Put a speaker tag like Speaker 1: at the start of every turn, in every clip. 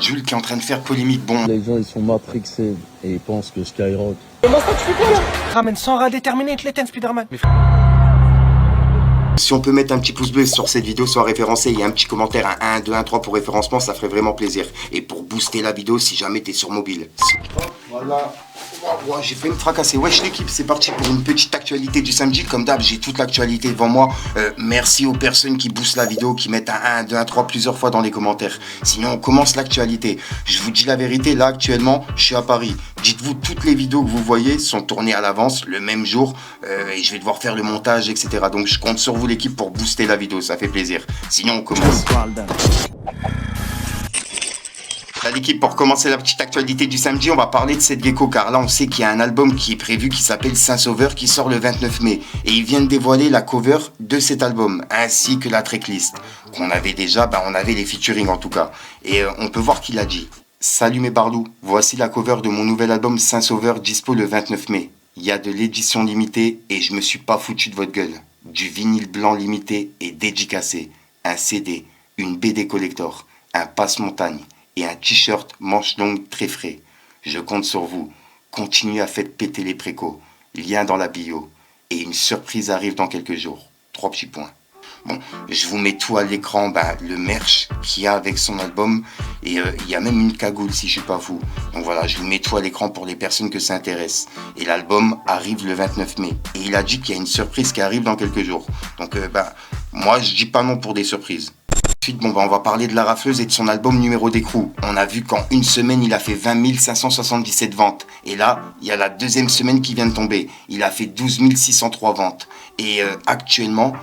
Speaker 1: Jul qui est en train de faire polémique. Bon,
Speaker 2: Les gens ils sont matrixés et ils pensent que Skyrock.
Speaker 3: Comment ça tu fais quoi là? Ramène 100 rats déterminés, les ten Spider-Man.
Speaker 1: si on peut mettre un petit pouce bleu sur cette vidéo soit référencée, il y a un petit commentaire, un 1, 2, 1, 3 pour référencement, ça ferait vraiment plaisir. Et pour booster la vidéo, si jamais t'es sur mobile. Voilà. Wow, j'ai failli me fracasser. Wesh l'équipe, c'est parti pour une petite actualité du samedi. Comme d'hab, j'ai toute l'actualité devant moi. Merci aux personnes qui boostent la vidéo, qui mettent un 1, 2, 1, 3 plusieurs fois dans les commentaires. Sinon, on commence l'actualité. Je vous dis la vérité, là actuellement, je suis à Paris. Dites-vous, toutes les vidéos que vous voyez sont tournées à l'avance, le même jour. Et je vais devoir faire le montage, etc. Donc je compte sur vous l'équipe pour booster la vidéo, ça fait plaisir. Sinon, on commence. Là l'équipe, pour commencer la petite actualité du samedi, on va parler de cette gecko car là on sait qu'il y a un album qui est prévu qui s'appelle Saint-Sauveur qui sort le 29 mai et ils viennent dévoiler la cover de cet album ainsi que la tracklist qu'on avait déjà, on avait les featuring en tout cas et on peut voir qu'il a dit: salut mes barlous, voici la cover de mon nouvel album Saint-Sauveur dispo le 29 mai. Il y a de l'édition limitée et je me suis pas foutu de votre gueule. Du vinyle blanc limité et dédicacé, un CD, une BD collector, un passe-montagne et un t-shirt manche longue très frais. Je compte sur vous. Continuez à faire péter les précos. Lien dans la bio. Et une surprise arrive dans quelques jours. 3 petits points. Bon, je vous mets tout à l'écran, le merch qu'il y a avec son album. Et il y a même une cagoule si je suis pas fou. Donc voilà, je vous mets tout à l'écran pour les personnes que ça intéresse. Et l'album arrive le 29 mai. Et il a dit qu'il y a une surprise qui arrive dans quelques jours. Donc moi je dis pas non pour des surprises. Ensuite, on va parler de La Rafleuse et de son album Numéro d'écrou. On a vu qu'en une semaine, il a fait 20 577 ventes. Et là, il y a la deuxième semaine qui vient de tomber. Il a fait 12 603 ventes. Et actuellement,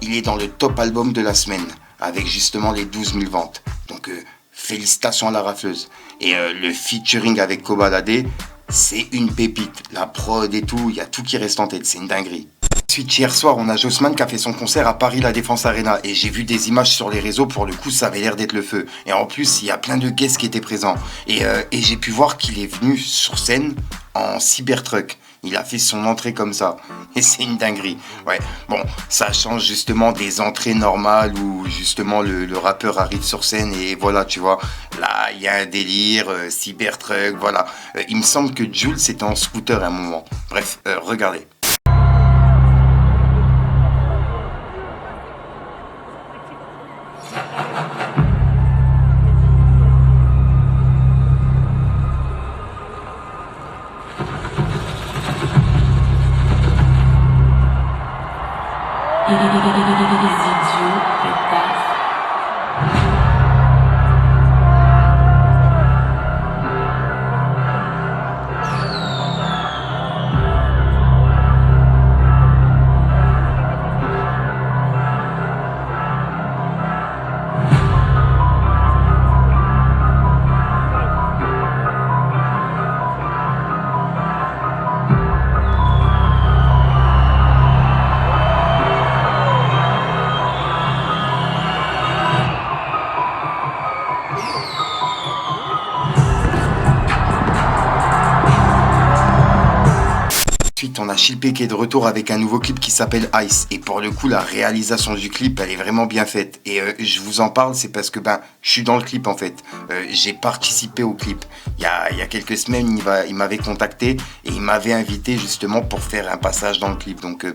Speaker 1: il est dans le top album de la semaine, avec justement les 12 000 ventes. Donc, félicitations à La Rafleuse. Et le featuring avec Kobalade, c'est une pépite. La prod et tout, il y a tout qui reste en tête. C'est une dinguerie. Ensuite, hier soir, on a Jossman qui a fait son concert à Paris La Défense Arena et j'ai vu des images sur les réseaux, pour le coup ça avait l'air d'être le feu. Et en plus, il y a plein de guests qui étaient présents. Et j'ai pu voir qu'il est venu sur scène en Cybertruck. Il a fait son entrée comme ça. Et c'est une dinguerie. Ouais, bon, ça change justement des entrées normales où justement le rappeur arrive sur scène et voilà, tu vois. Là, il y a un délire, Cybertruck, voilà. Il me semble que Jules c'était en scooter à un moment. Bref, regardez.
Speaker 4: Les idiots, pétasses.
Speaker 1: Ensuite, on a Chilpé qui est de retour avec un nouveau clip qui s'appelle Ice. Et pour le coup, la réalisation du clip, elle est vraiment bien faite. Et je vous en parle, c'est parce que je suis dans le clip en fait. J'ai participé au clip. Il y a quelques semaines, il m'avait contacté et il m'avait invité justement pour faire un passage dans le clip. Donc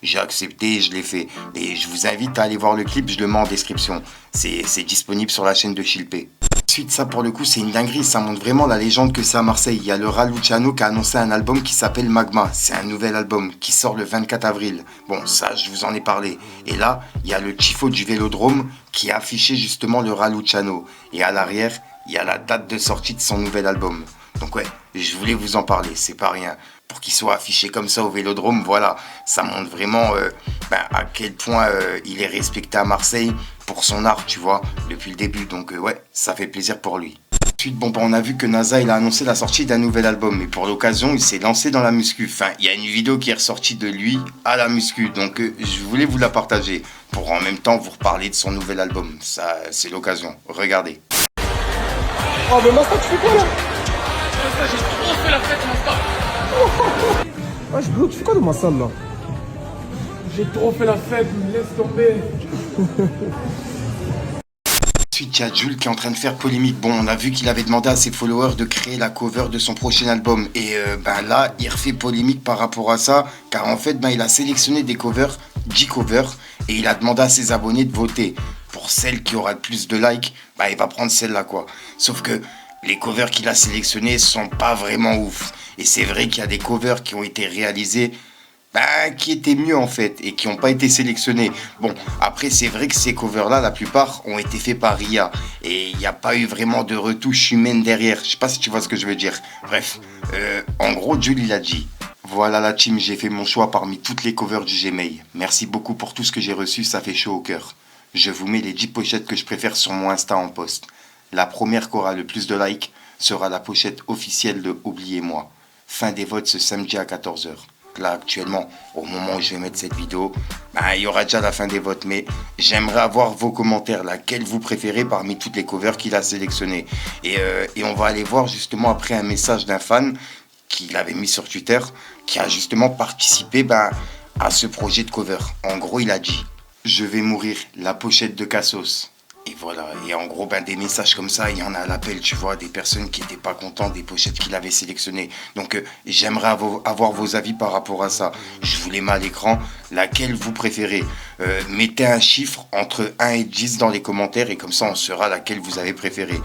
Speaker 1: j'ai accepté et je l'ai fait. Et je vous invite à aller voir le clip, je le mets en description. C'est disponible sur la chaîne de Chilpé. Ensuite, ça pour le coup c'est une dinguerie, ça montre vraiment la légende que c'est à Marseille. Il y a le Raluciano qui a annoncé un album qui s'appelle Magma, c'est un nouvel album qui sort le 24 avril. Bon, ça je vous en ai parlé. Et là, il y a le tifo du Vélodrome qui a affiché justement le Raluciano. Et à l'arrière, il y a la date de sortie de son nouvel album. Donc ouais, je voulais vous en parler, c'est pas rien. Pour qu'il soit affiché comme ça au Vélodrome, voilà, ça montre vraiment à quel point il est respecté à Marseille pour son art, tu vois, depuis le début. Donc ouais, ça fait plaisir pour lui. Ensuite, on a vu que NASA il a annoncé la sortie d'un nouvel album et pour l'occasion, il s'est lancé dans la muscu. Enfin, il y a une vidéo qui est ressortie de lui à la muscu, donc je voulais vous la partager pour en même temps vous reparler de son nouvel album. Ça, c'est l'occasion. Regardez.
Speaker 3: Oh mais Masta tu fais quoi là?
Speaker 5: J'ai trop fait la fête, Masta.
Speaker 3: Wesh bro, tu fais quoi dans ma salle là?
Speaker 5: J'ai trop fait la fête, me laisse tomber.
Speaker 1: Ensuite, il y a Jul qui est en train de faire polémique. Bon, on a vu qu'il avait demandé à ses followers de créer la cover de son prochain album. Et là, il refait polémique par rapport à ça. Car en fait, il a sélectionné des covers, 10 covers. Et il a demandé à ses abonnés de voter. Pour celle qui aura le plus de likes, il va prendre celle-là, quoi. Sauf que les covers qu'il a sélectionnés sont pas vraiment ouf. Et c'est vrai qu'il y a des covers qui ont été réalisés qui étaient mieux en fait et qui n'ont pas été sélectionnés. Bon, après c'est vrai que ces covers-là, la plupart ont été faits par Ria et il n'y a pas eu vraiment de retouche humaine derrière. Je sais pas si tu vois ce que je veux dire. Bref, en gros, Jules il a dit: voilà la team, j'ai fait mon choix parmi toutes les covers du Gmail. Merci beaucoup pour tout ce que j'ai reçu, ça fait chaud au cœur. Je vous mets les 10 pochettes que je préfère sur mon Insta en post. La première qui aura le plus de likes sera la pochette officielle de Oubliez-moi. Fin des votes ce samedi à 14h. Là, actuellement, au moment où je vais mettre cette vidéo, il y aura déjà la fin des votes. Mais j'aimerais avoir vos commentaires, laquelle vous préférez parmi toutes les covers qu'il a sélectionnées. Et on va aller voir justement après un message d'un fan qu'il avait mis sur Twitter, qui a justement participé à ce projet de cover. En gros, il a dit: je vais mourir, la pochette de Cassos. Et voilà, et en gros, des messages comme ça, il y en a à l'appel, tu vois, des personnes qui n'étaient pas contentes des pochettes qu'il avait sélectionnées. Donc, j'aimerais avoir vos avis par rapport à ça. Je vous les mets à l'écran, laquelle vous préférez. Mettez un chiffre entre 1 et 10 dans les commentaires, et comme ça, on saura laquelle vous avez préféré.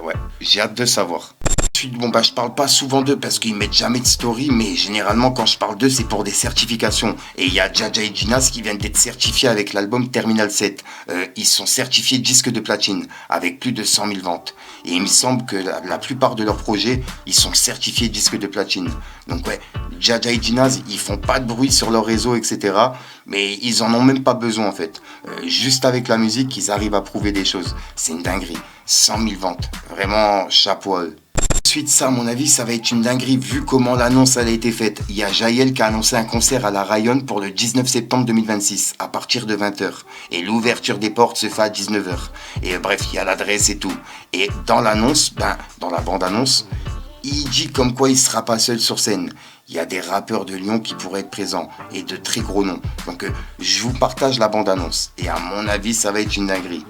Speaker 1: Ouais, j'ai hâte de savoir. Ensuite, je parle pas souvent d'eux parce qu'ils mettent jamais de story, mais généralement quand je parle d'eux, c'est pour des certifications. Et il y a Jaja et Jinas qui viennent d'être certifiés avec l'album Terminal 7. Ils sont certifiés disque de platine avec plus de 100 000 ventes. Et il me semble que la plupart de leurs projets, ils sont certifiés disque de platine. Donc ouais, Jaja et Jinas, ils font pas de bruit sur leur réseau, etc. Mais ils en ont même pas besoin en fait. Juste avec la musique, ils arrivent à prouver des choses. C'est une dinguerie. 100 000 ventes. Vraiment, chapeau à eux. Ensuite, ça, à mon avis, ça va être une dinguerie vu comment l'annonce elle a été faite. Il y a Jaël qui a annoncé un concert à la Rayon pour le 19 septembre 2026 à partir de 20h. Et l'ouverture des portes se fait à 19h. Et bref, il y a l'adresse et tout. Et dans l'annonce, dans la bande-annonce, il dit comme quoi il sera pas seul sur scène. Il y a des rappeurs de Lyon qui pourraient être présents et de très gros noms. Donc je vous partage la bande-annonce. Et à mon avis, ça va être une dinguerie.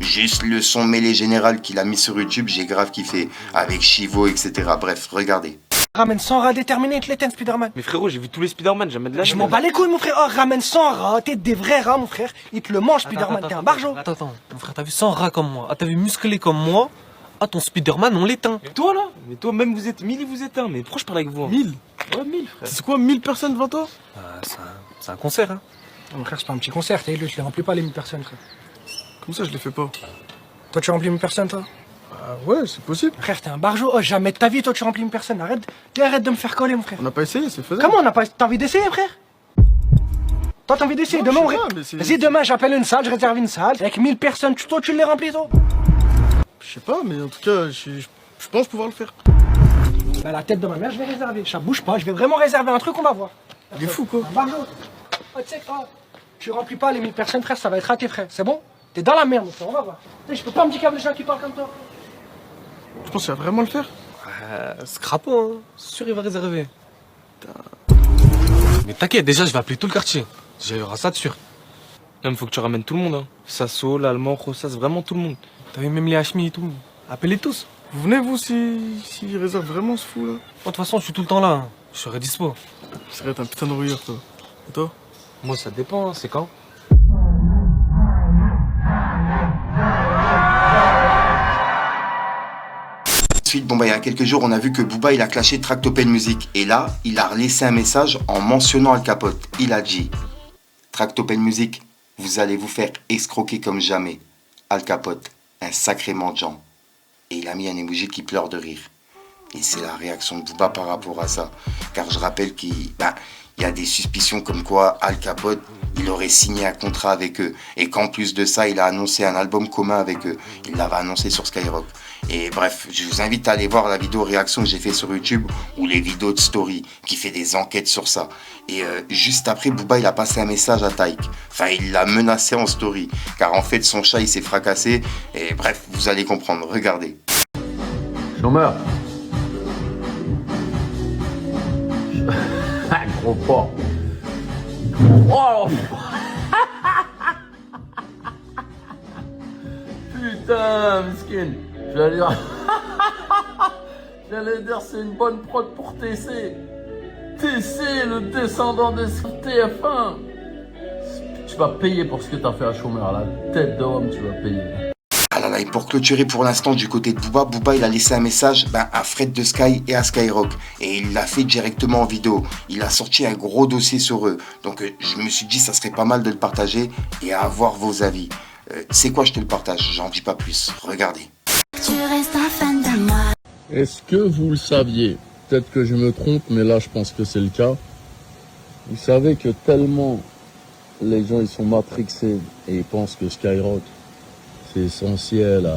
Speaker 1: Juste le son mêlé général qu'il a mis sur YouTube, j'ai grave kiffé. Avec Chivo, etc. Bref, regardez.
Speaker 3: Ramène 100 rats déterminés, les ten Spider-Man.
Speaker 6: Mais frérot, j'ai vu tous les Spider-Man, jamais de la
Speaker 3: Je m'en bats les couilles, mon frère. Oh, ramène 100 rats, t'es des vrais rats, mon frère. Ils te le mangent, Spider-Man, t'es un barjo.
Speaker 7: Attends, mon frère, t'as vu 100 rats comme moi. Ah, t'as vu musclé comme moi. Ah, ton Spider-Man, on l'éteint.
Speaker 6: Et toi là? Mais toi même vous êtes 1000 et vous êtes un. Mais pourquoi je parle avec vous?
Speaker 8: 1000?
Speaker 6: Ouais, 1000 frère.
Speaker 8: C'est quoi 1000 personnes devant toi?
Speaker 7: C'est un concert, hein.
Speaker 3: Mon frère, c'est pas un petit concert, je les remplis pas les 1000 personnes, frère.
Speaker 8: Comme ça je les fais pas.
Speaker 3: Toi, tu remplis 1000 personnes, toi?
Speaker 8: Ah ouais, c'est possible.
Speaker 3: Frère, t'es un barjo. Oh, jamais de ta vie, toi, tu remplis 1000 personnes. Arrête de me faire coller, mon frère.
Speaker 8: On n'a pas essayé, c'est faisable.
Speaker 3: Comment on n'a pas. T'as envie d'essayer, frère? Toi, t'as envie d'essayer?
Speaker 8: Non,
Speaker 3: Demain,
Speaker 8: je sais pas, mais c'est-
Speaker 3: Vas-y, demain, j'appelle une salle, je réserve une salle. Avec 1000 personnes, toi, tu les remplis, toi?
Speaker 8: Je sais pas, mais en tout cas, je pense pouvoir le faire.
Speaker 3: La tête de ma mère, je vais réserver. Ça bouge pas, je vais vraiment réserver un truc, on va voir.
Speaker 8: Il est fou quoi.
Speaker 3: Un barjo. Oh, tu sais quoi? Tu remplis pas les 1000 personnes, frère, ça va être raté, frère. C'est bon? T'es dans la merde, mon frère, on va voir. Tu sais, je peux pas me dire qu'il y a des gens qui parlent comme toi.
Speaker 8: Je pense qu'il va vraiment le faire.
Speaker 7: C'est crapaud, hein. C'est sûr, il va réserver. Mais t'inquiète, déjà, je vais appeler tout le quartier. Déjà, il y aura ça de sûr.
Speaker 6: Même faut que tu ramènes tout le monde, hein. Sasso, l'allemand, Rossas, vraiment tout le monde.
Speaker 7: T'as vu même les Hachmi et tout. Appelez tous.
Speaker 8: Vous venez vous s'il réserve vraiment ce fou là?
Speaker 7: Moi, de toute façon, je suis tout le temps là. Hein. Je serai dispo.
Speaker 8: Ça serait un putain de rouilleur toi. Et toi?
Speaker 7: Moi, ça dépend, hein. C'est quand?
Speaker 1: Ensuite, il y a quelques jours, on a vu que Booba, il a clashé Tractopelle Music. Et là, il a laissé un message en mentionnant Al Capote. Il a dit: Tractopelle Music, vous allez vous faire escroquer comme jamais. Al Capote, un sacré mendiant. Et il a mis un emoji qui pleure de rire. Et c'est la réaction de Booba par rapport à ça. Car je rappelle qu'il y a des suspicions comme quoi Al Capote, il aurait signé un contrat avec eux. Et qu'en plus de ça, il a annoncé un album commun avec eux. Il l'avait annoncé sur Skyrock. Et bref, je vous invite à aller voir la vidéo réaction que j'ai fait sur YouTube ou les vidéos de Story qui fait des enquêtes sur ça. Et juste après, Booba, il a passé un message à Taïk. Enfin, il l'a menacé en Story. Car en fait, son chat, il s'est fracassé. Et bref, vous allez comprendre. Regardez.
Speaker 9: Chômeur. Gros porc. Oh Putain, miskin. J'allais dire... J'allais dire c'est une bonne prod pour TC. TC, le descendant de TF1. Tu vas payer pour ce que t'as fait à Chômeur, la tête d'homme, tu vas payer.
Speaker 1: Ah là là, et pour clôturer pour l'instant du côté de Booba, Booba il a laissé un message à Fred de Sky et à Skyrock. Et il l'a fait directement en vidéo. Il a sorti un gros dossier sur eux. Donc je me suis dit ça serait pas mal de le partager et à avoir vos avis. C'est quoi, je te le partage, j'en dis pas plus. Regardez.
Speaker 10: Tu restes un fan de moi.
Speaker 2: Est-ce que vous le saviez? Peut-être que je me trompe, mais là je pense que c'est le cas. Vous savez que tellement les gens ils sont matrixés et ils pensent que Skyrock c'est essentiel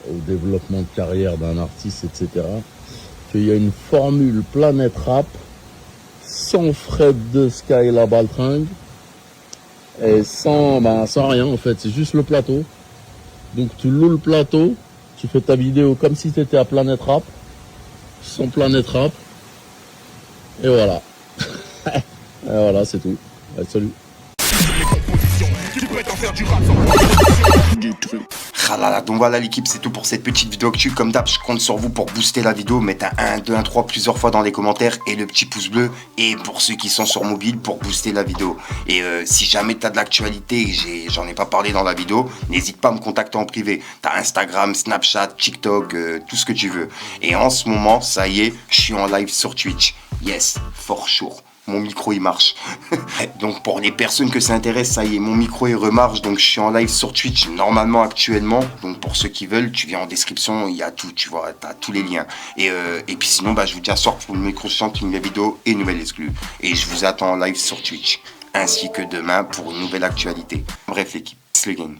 Speaker 2: au développement de carrière d'un artiste, etc. Qu'il y a une formule Planète Rap sans Fred de Sky la baltringue et sans rien en fait, c'est juste le plateau. Donc tu loues le plateau, tu fais ta vidéo comme si tu étais à Planète Rap, sans Planète Rap, et voilà. Et voilà, c'est tout. Ouais, salut.
Speaker 1: Ah là là, donc voilà l'équipe, c'est tout pour cette petite vidéo actu. Comme d'hab, je compte sur vous pour booster la vidéo, mettre un 1, 2, 1, 3 plusieurs fois dans les commentaires et le petit pouce bleu. Et pour ceux qui sont sur mobile, pour booster la vidéo. Et si jamais tu as de l'actualité et que j'en ai pas parlé dans la vidéo, n'hésite pas à me contacter en privé. Tu as Instagram, Snapchat, TikTok, tout ce que tu veux. Et en ce moment, ça y est, je suis en live sur Twitch. Yes, for sure. Mon micro il marche. Donc pour les personnes que ça intéresse, ça y est, mon micro il remarche. Donc je suis en live sur Twitch normalement actuellement. Donc pour ceux qui veulent, tu viens en description, il y a tout, tu vois, t'as tous les liens. Et puis sinon, je vous dis à soir pour le micro chante une nouvelle vidéo et une nouvelle exclue. Et je vous attends en live sur Twitch. Ainsi que demain pour une nouvelle actualité. Bref l'équipe, c'est le game.